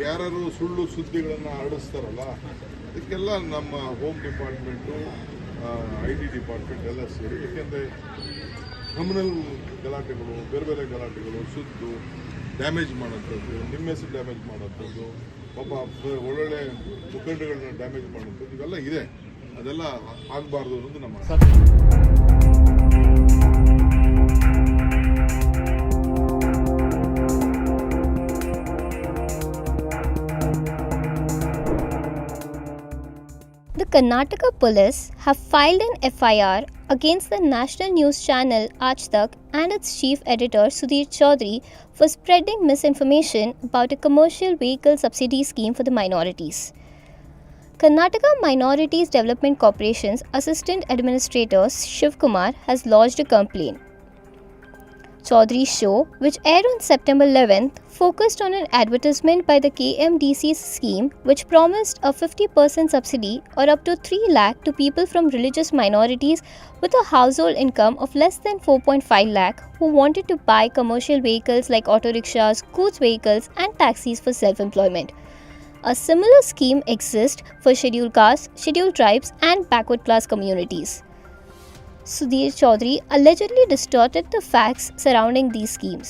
ಯಾರು ಸುಳ್ಳು ಸುದ್ದಿಗಳನ್ನು ಹರಡಿಸ್ತಾರಲ್ಲ ಅದಕ್ಕೆಲ್ಲ ನಮ್ಮ ಹೋಮ್ ಡಿಪಾರ್ಟ್ಮೆಂಟು IT ಡಿಪಾರ್ಟ್ಮೆಂಟ್ ಎಲ್ಲ ಸೇರಿ, ಏಕೆಂದರೆ ಕಮ್ಯುನಲ್ ಗಲಾಟೆಗಳು, ಬೇರೆ ಬೇರೆ ಗಲಾಟೆಗಳು, ಸುದ್ದು ಡ್ಯಾಮೇಜ್ ಮಾಡೋಂಥದ್ದು, ನಿಮ್ಮ ಹೆಸರು ಡ್ಯಾಮೇಜ್ ಮಾಡೋಂಥದ್ದು, ಪಾಪ ಒಳ್ಳೊಳ್ಳೆ ಮುಖಂಡಗಳನ್ನ ಡ್ಯಾಮೇಜ್ ಮಾಡೋಂಥದ್ದು ಇವೆಲ್ಲ ಇದೆ. ಅದೆಲ್ಲ ಆಗಬಾರ್ದು ಅನ್ನೋದು ನಮ್ಮ The Karnataka Police have filed an FIR against the national news channel Aaj Tak and its chief editor Sudhir Chaudhary for spreading misinformation about a commercial vehicle subsidy scheme for the minorities. Karnataka Minorities Development Corporation's Assistant Administrator Shiv Kumar has lodged a complaint. Chaudhary's show, which aired on September 11th, focused on an advertisement by the KMDC's scheme which promised a 50% subsidy or up to 3 lakh to people from religious minorities with a household income of less than 4.5 lakh who wanted to buy commercial vehicles like auto rickshaws, goods vehicles and taxis for self-employment. A similar scheme exists for scheduled castes, scheduled tribes and backward class communities. Sudhir Chaudhary allegedly distorted the facts surrounding these schemes.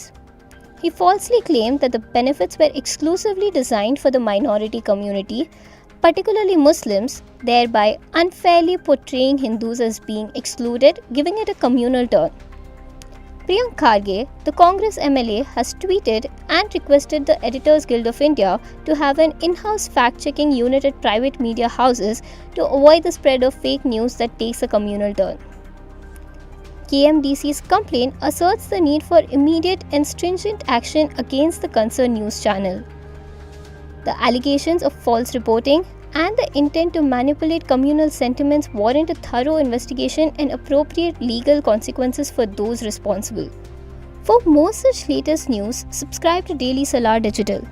He falsely claimed that the benefits were exclusively designed for the minority community, particularly Muslims, thereby unfairly portraying Hindus as being excluded, giving it a communal turn. Priyank Kharge, the Congress MLA, has tweeted and requested the Editors Guild of India to have an in-house fact-checking unit at private media houses to avoid the spread of fake news that takes a communal turn. KMDC's complaint asserts the need for immediate and stringent action against the concerned news channel. The allegations of false reporting and the intent to manipulate communal sentiments warrant a thorough investigation and appropriate legal consequences for those responsible. For more such latest news, subscribe to Daily Salar Digital.